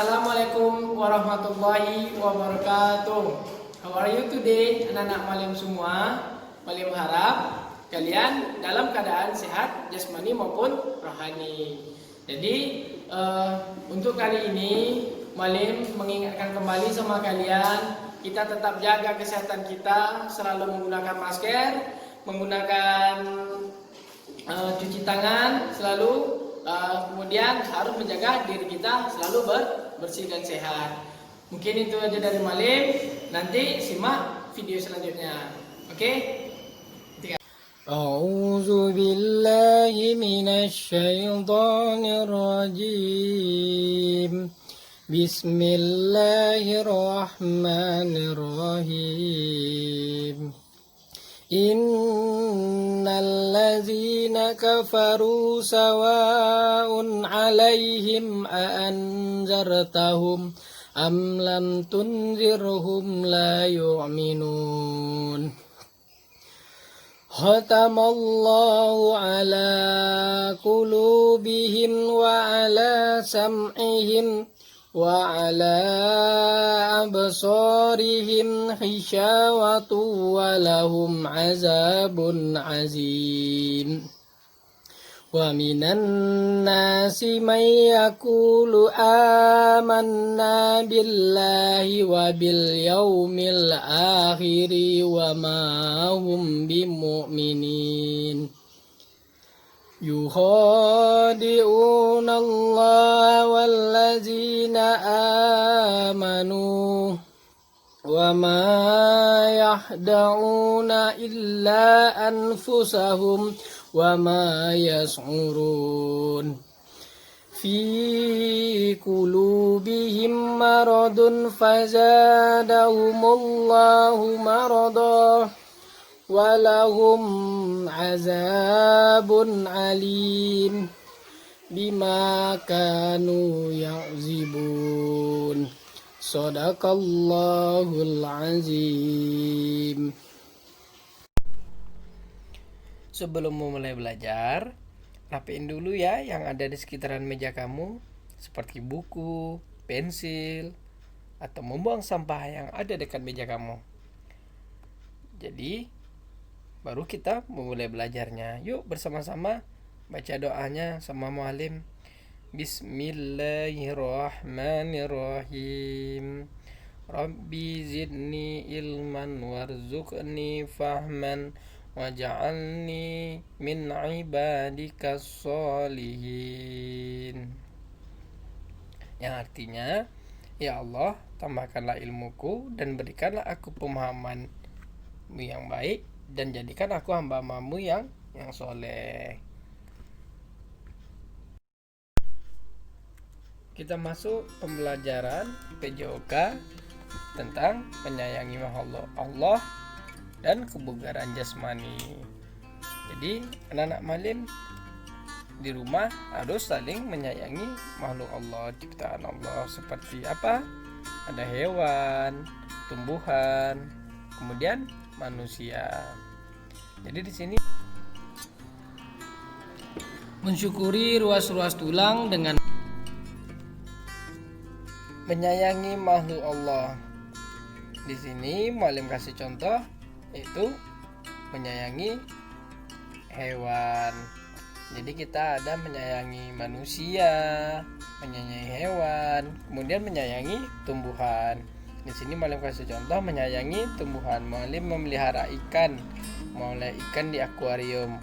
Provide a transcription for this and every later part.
Assalamualaikum warahmatullahi wabarakatuh. How are you today, anak-anak Malim semua? Malim harap kalian dalam keadaan sehat jasmani maupun rohani. Jadi untuk kali ini Malim mengingatkan kembali sama kalian, kita tetap jaga kesehatan kita, selalu menggunakan masker, menggunakan cuci tangan selalu. Kemudian harus menjaga diri kita selalu bersih dan sehat. Mungkin itu aja dari Malim. Nanti simak video selanjutnya. Oke? A'udzu billahi minasy syaithanir rajim. Bismillahirrahmanirrahim. Innal ladzina kafaru sawa'un 'alaihim a anzartahum am lam tunzirhum la yu'minun. Khatamallahu 'ala qulubihim wa 'ala sam'ihim wa 'ala absarihim khishawatu wa lahum 'azabun 'azim. Wa minan nasi may yaqulu amanna billahi wa bil yaumil akhiri wa ma hum bimu'minin. Yukhadi'una Allah wallazina amanu wa ma yahda'una illa anfusahum wa ma yas'urun. Fi qulubihim maradun fazadahumullahu maradah walahum azabun alim bima kanu ya'zibun. Shadaqallahul azim. Sebelum memulai belajar, rapiin dulu ya yang ada di sekitaran meja kamu, seperti buku, pensil, atau membuang sampah yang ada dekat meja kamu. Jadi baru kita memulai belajarnya. Yuk bersama-sama baca doanya sama muallim. Bismillahirrahmanirrahim. Rabbi zidni ilman warzuqni fahman waj'alni min ibadikas sholihin. Yang artinya, ya Allah, tambahkanlah ilmuku dan berikanlah aku pemahaman yang baik, dan jadikan aku hamba-Mu yang soleh. Kita masuk pembelajaran PJOK tentang menyayangi Allah dan kebugaran jasmani. Jadi anak-anak Malim di rumah harus saling menyayangi makhluk Allah, ciptaan Allah. Seperti apa? Ada hewan, tumbuhan, kemudian manusia. Jadi di sini mensyukuri ruas-ruas tulang dengan menyayangi makhluk Allah. Di sini Malim kasih contoh, yaitu menyayangi hewan. Jadi kita ada menyayangi manusia, menyayangi hewan, kemudian menyayangi tumbuhan. Di sini Malim kasih contoh menyayangi tumbuhan. Malim memelihara ikan, mulai ikan di akuarium.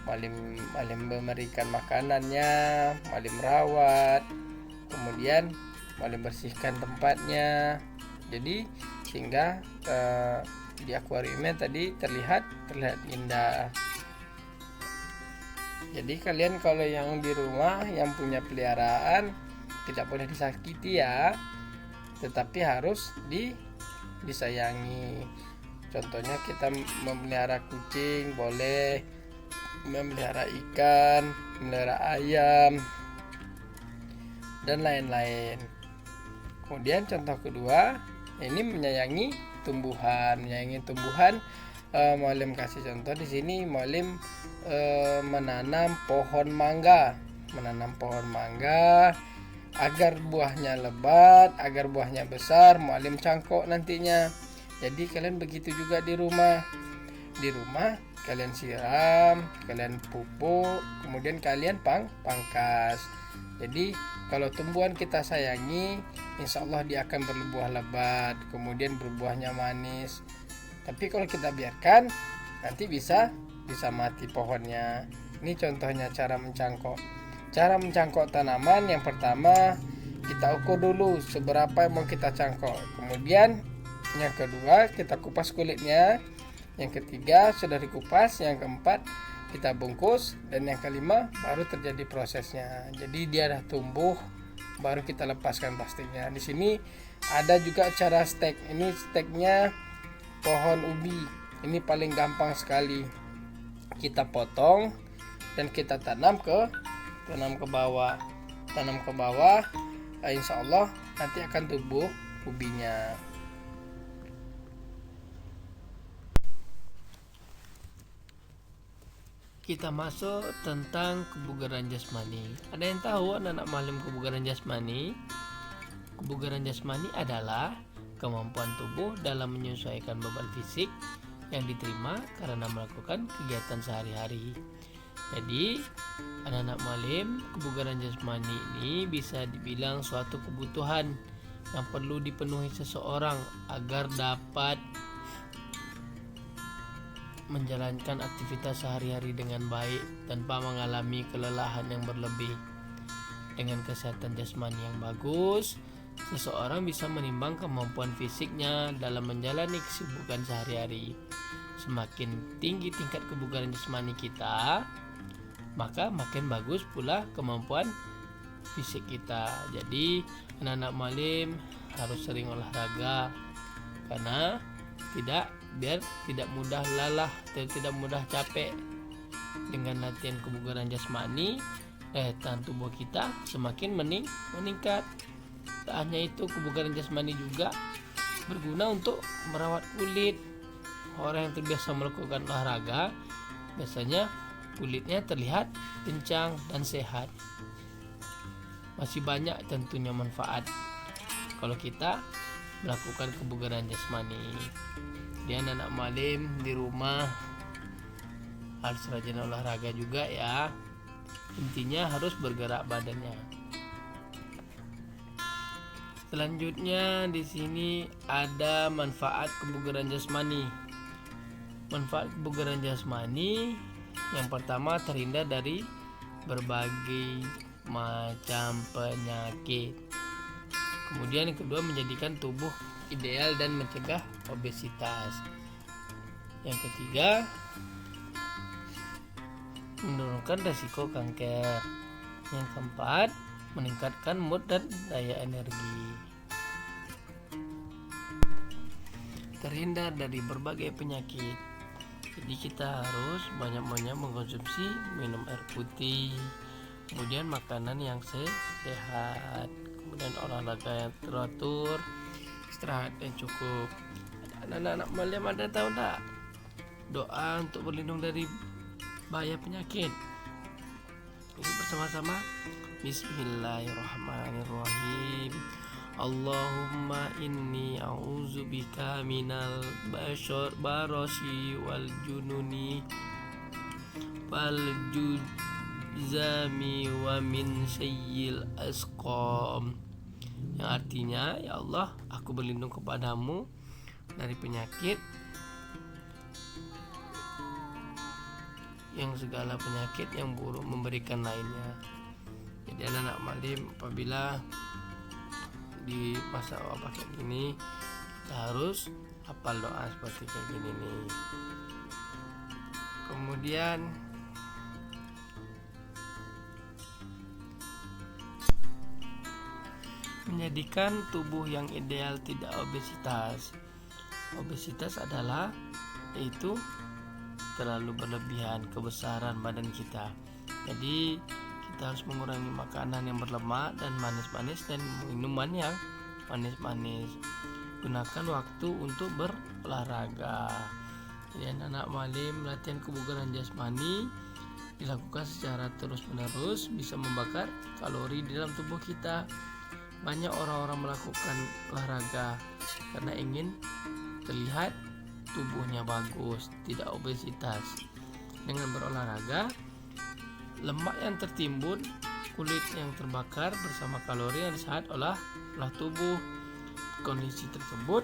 Malim memberikan makanannya, Malim rawat, kemudian Malim bersihkan tempatnya. Jadi sehingga di akuariumnya tadi terlihat indah. Jadi kalian kalau yang di rumah yang punya peliharaan tidak boleh disakiti ya, tetapi harus disayangi. Contohnya kita memelihara kucing boleh, memelihara ikan, memelihara ayam, dan lain-lain. Kemudian contoh kedua, ini menyayangi tumbuhan. Malim kasih contoh di sini. Malim menanam pohon mangga. agar buahnya lebat, agar buahnya besar, mualim cangkok nantinya. Jadi kalian begitu juga di rumah. Di rumah kalian siram, kalian pupuk, kemudian kalian pangkas. Jadi kalau tumbuhan kita sayangi, insya Allah dia akan berbuah lebat, kemudian berbuahnya manis. Tapi kalau kita biarkan, nanti bisa mati pohonnya. Ini contohnya cara mencangkok. Cara mencangkok tanaman, yang pertama kita ukur dulu seberapa yang mau kita cangkok. Kemudian yang kedua kita kupas kulitnya. Yang ketiga sudah dikupas. Yang keempat kita bungkus. Dan yang kelima baru terjadi prosesnya. Jadi dia dah tumbuh, baru kita lepaskan plastiknya. Di sini ada juga cara stek. Ini steknya pohon ubi. Ini paling gampang sekali. Kita potong dan kita tanam ke bawah. Insya Allah nanti akan tumbuh ubinya. Kita masuk tentang kebugaran jasmani. Ada yang tahu anak-anak malim kebugaran jasmani? Kebugaran jasmani adalah kemampuan tubuh dalam menyesuaikan beban fisik yang diterima karena melakukan kegiatan sehari-hari. Jadi, anak-anak malim, kebugaran jasmani ini bisa dibilang suatu kebutuhan yang perlu dipenuhi seseorang agar dapat menjalankan aktivitas sehari-hari dengan baik tanpa mengalami kelelahan yang berlebih. Dengan kesehatan jasmani yang bagus, seseorang bisa menimbang kemampuan fisiknya dalam menjalani kesibukan sehari-hari. Semakin tinggi tingkat kebugaran jasmani kita, maka makin bagus pula kemampuan fisik kita. Jadi anak-anak malim harus sering olahraga karena biar tidak mudah lelah, tidak mudah capek. Dengan latihan kebugaran jasmani, tahan tubuh kita semakin meningkat. Tak hanya itu, kebugaran jasmani juga berguna untuk merawat kulit. Orang yang terbiasa melakukan olahraga biasanya kulitnya terlihat kencang dan sehat. Masih banyak tentunya manfaat kalau kita melakukan kebugaran jasmani. Dan anak malim di rumah harus rajin olahraga juga ya. Intinya harus bergerak badannya. Selanjutnya di sini ada manfaat kebugaran jasmani. Manfaat kebugaran jasmani yang pertama, terhindar dari berbagai macam penyakit. Kemudian yang kedua, menjadikan tubuh ideal dan mencegah obesitas. Yang ketiga, menurunkan resiko kanker. Yang keempat, meningkatkan mood dan daya energi. Terhindar dari berbagai penyakit. Jadi kita harus banyak-banyak mengkonsumsi minum air putih, kemudian makanan yang sehat, kemudian olahraga yang teratur, istirahat yang cukup. Anak-anak malim ada tahu tak doa untuk berlindung dari bahaya penyakit? Ini bersama-sama. Bismillahirrahmanirrahim. Allahumma inni a'udzubika minal barasi wal jununi wal juzami wa min sayyil asqam. Yang artinya, ya Allah, aku berlindung kepadamu dari penyakit yang segala penyakit yang buruk memberikan lainnya. Jadi anak-anak malim, apabila di masa wabah kayak gini, kita harus hafal doa seperti kayak gini nih. Kemudian menjadikan tubuh yang ideal, tidak obesitas. Obesitas adalah yaitu terlalu berlebihan kebesaran badan kita. Jadi kita harus mengurangi makanan yang berlemak dan manis-manis dan minuman yang manis-manis. Gunakan waktu untuk berolahraga. Jadi anak malim, latihan kebugaran jasmani dilakukan secara terus-menerus bisa membakar kalori di dalam tubuh kita. Banyak orang-orang melakukan olahraga karena ingin terlihat tubuhnya bagus, tidak obesitas. Dengan berolahraga, lemak yang tertimbun, kulit yang terbakar bersama kalori yang diserap olah tubuh. Kondisi tersebut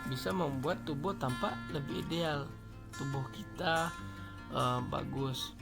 bisa membuat tubuh tampak lebih ideal. Tubuh kita bagus.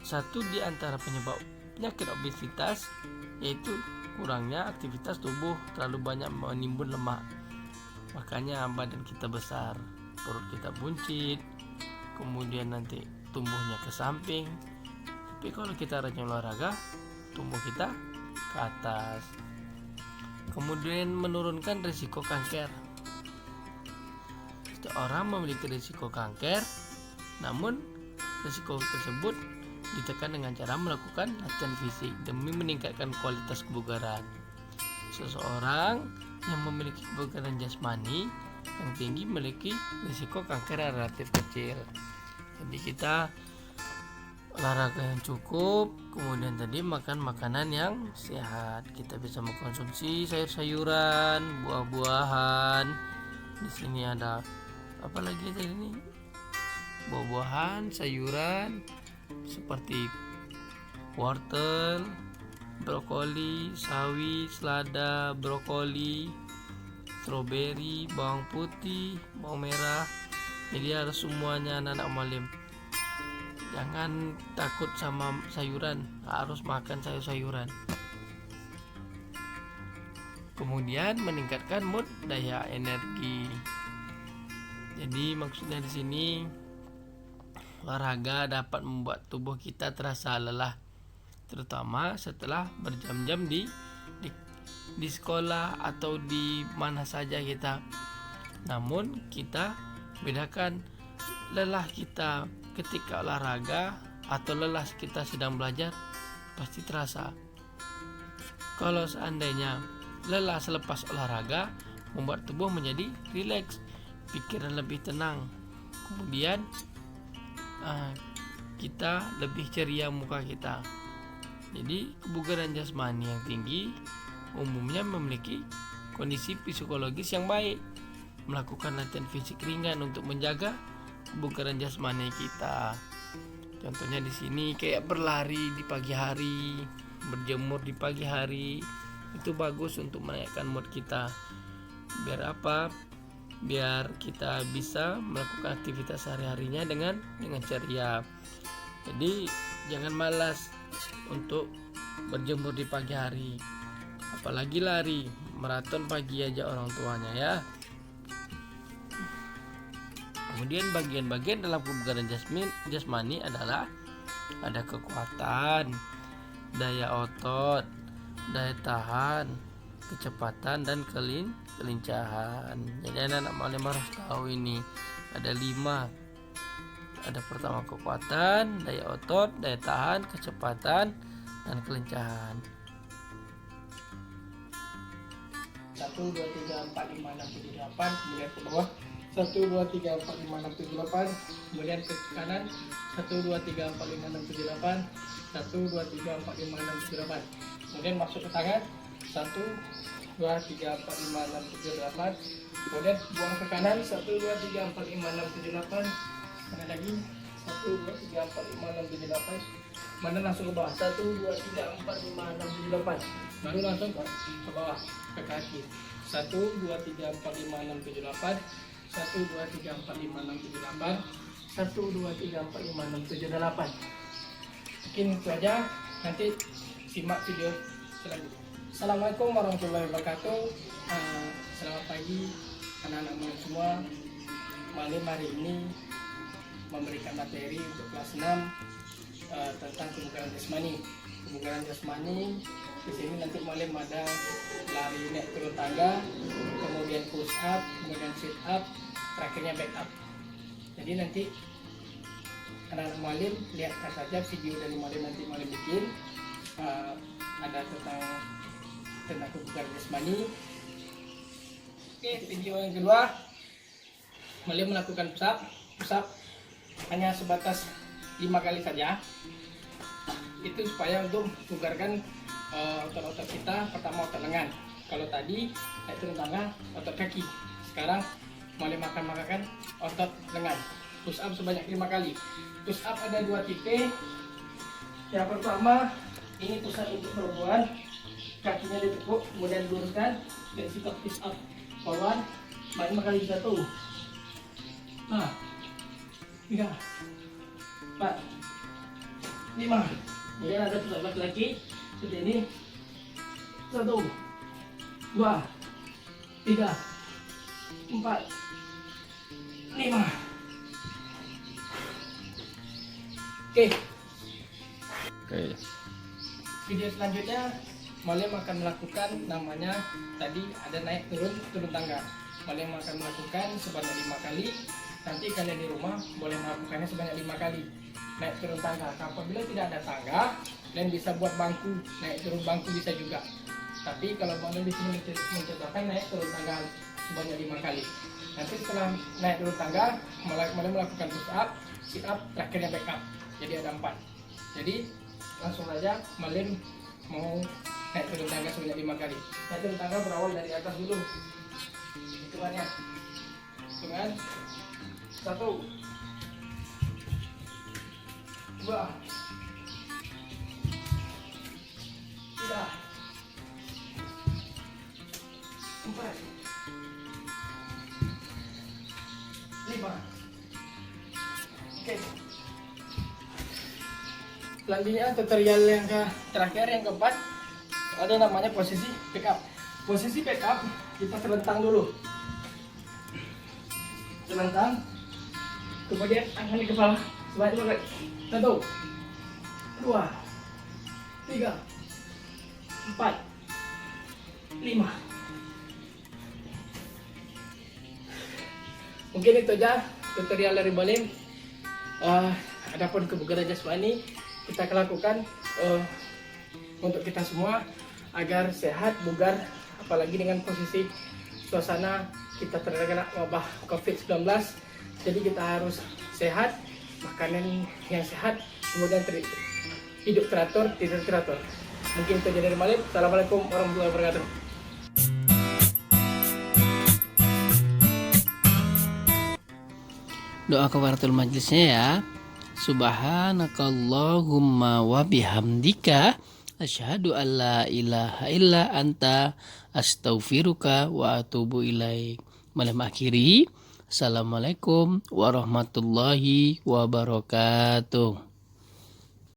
Satu di antara penyebab penyakit obesitas yaitu kurangnya aktivitas tubuh, terlalu banyak menimbun lemak. Makanya badan kita besar, perut kita buncit, kemudian nanti tumbuhnya ke samping. Tapi kalau kita rajin olahraga, tumbuh kita ke atas. Kemudian menurunkan risiko kanker. Setiap orang memiliki risiko kanker, namun risiko tersebut ditekan dengan cara melakukan latihan fisik demi meningkatkan kualitas kebugaran. Seseorang yang memiliki kebugaran jasmani yang tinggi memiliki risiko kanker yang relatif kecil. Jadi kita olahraga yang cukup, kemudian tadi makan makanan yang sehat. Kita bisa mengkonsumsi sayur-sayuran, buah-buahan. Di sini ada apa lagi tadi nih? Buah-buahan, sayuran seperti wortel, brokoli, sawi, selada, brokoli, stroberi, bawang putih, bawang merah. Jadi harus semuanya anak-anak malim. Jangan takut sama sayuran, harus makan sayur-sayuran. Kemudian meningkatkan mood, daya energi. Jadi maksudnya di sini olahraga dapat membuat tubuh kita terasa lelah, terutama setelah berjam-jam di sekolah atau di mana saja kita. Namun kita bedakan lelah kita ketika olahraga atau lelah kita sedang belajar pasti terasa. Kalau seandainya lelah selepas olahraga membuat tubuh menjadi rileks, pikiran lebih tenang, kemudian kita lebih ceria muka kita. Jadi kebugaran jasmani yang tinggi umumnya memiliki kondisi psikologis yang baik. Melakukan latihan fisik ringan untuk menjaga kebugaran jasmani kita. Contohnya di sini kayak berlari di pagi hari, berjemur di pagi hari, itu bagus untuk menaikkan mood kita. Biar apa? Biar kita bisa melakukan aktivitas sehari-harinya dengan ceria. Jadi jangan malas untuk berjemur di pagi hari, apalagi lari maraton pagi aja orang tuanya ya. Kemudian bagian-bagian dalam kebugaran jasmani adalah ada kekuatan, daya otot, daya tahan, kecepatan, dan kelincahan. Jadi anak-anak malam harus tahu ini ada 5. Ada pertama kekuatan, daya otot, daya tahan, kecepatan, dan kelincahan. 1, 2, 3, 4, 5, 6, 7, 8. Kemudian ke bawah 1, 2, 3, 4, 5, 6, 7, 8. Kemudian ke kanan 1, 2, 3, 4, 5, 6, 7, 8. 1, 2, 3, 4, 5, 6, 7, 8. Kemudian masuk ke tangan 1, 2, 3, 4, 5, 6, 7, 8. Kemudian buang ke kanan 1, 2, 3, 4, 5, 6, 7, 8. Mana lagi 1, 2, 3, 4, 5, 6, 7, 8. Mana langsung ke bawah 1, 2, 3, 4, 5, 6, 7, 8. Baru langsung ke bawah ke kaki 1, 2, 3, 4, 5, 6, 7, 8. 1, 2, 3, 4, 5, 6, 7, 8. 1, 2, 3, 4, 5, 6, 7, 8. Mungkin itu aja. Nanti simak video selanjutnya. Assalamualaikum warahmatullahi wabarakatuh. Selamat pagi anak-anak malam semua. Malam hari ini memberikan materi untuk kelas 6 tentang kebugaran jasmani. Kebugaran jasmani di sini nanti malam ada lari naik turun tangga, kemudian push up, kemudian sit up, terakhirnya back up. Jadi nanti anak-anak malam lihat saja video dari malam nanti malam bikin ada tentang kebugaran jasmani. Oke, video yang kedua malam melakukan push up hanya sebatas 5 kali saja. Itu supaya untuk bugarkan otot-otot kita. Pertama otot lengan. Kalau tadi naik turun tangga otot kaki. Sekarang mulai makan otot lengan. Push up sebanyak 5 kali. Push up ada 2 tipe. Yang pertama ini push up untuk perempuan. Kakinya ditekuk, kemudian diluruskan. Dan sikap push up forward. 5 kali satu. Nah, 3, 4, 5. Kemudian ada push up laki-laki seperti ini. 1, 2, 3, 4, 5. Oke. Video selanjutnya Malem akan melakukan namanya tadi ada naik turun tangga. Malem akan melakukan sebanyak 5 kali. Nanti kalian di rumah boleh melakukannya sebanyak 5 kali. Naik turun tangga. Apabila tidak ada tangga, kalian bisa buat bangku. Naik turun bangku bisa juga. Tapi kalau Malem di sini mencontohkan naik turun tangga sebanyak 5 kali. Nanti setelah naik turun tangga, Malem melakukan push up, sit up, terakhirnya back up. Jadi ada 4. Jadi langsung saja Malem mau naik turun tangga sebanyak 5 kali. Naik turun tangga berawal dari atas dulu. Hitungannya. Hitungan 1, 2, 3, 4, 5. Oke. Selanjutnya tutorial yang terakhir yang keempat ada namanya posisi pick up. Posisi pick up kita selentang dulu. Selentang. Kemudian angkat di kepala sebanyak 1, 2, 3, 4, 5. Mungkin itu aja tutorial dari Malem. Adapun kebugaran jasmani kita lakukan untuk kita semua agar sehat, bugar, apalagi dengan posisi suasana kita terkena wabah COVID-19. Jadi kita harus sehat, makanan yang sehat, kemudian hidup teratur, tidur teratur. Mungkin itu aja dari Malem. Assalamualaikum warahmatullahi wabarakatuh. Doa kafaratul majlisnya ya. Subhanakallahumma wa bihamdika asyhadu an la ilaha illa anta astaghfiruka wa atubu ilaik. Malam akhiri. Assalamualaikum warahmatullahi wabarakatuh.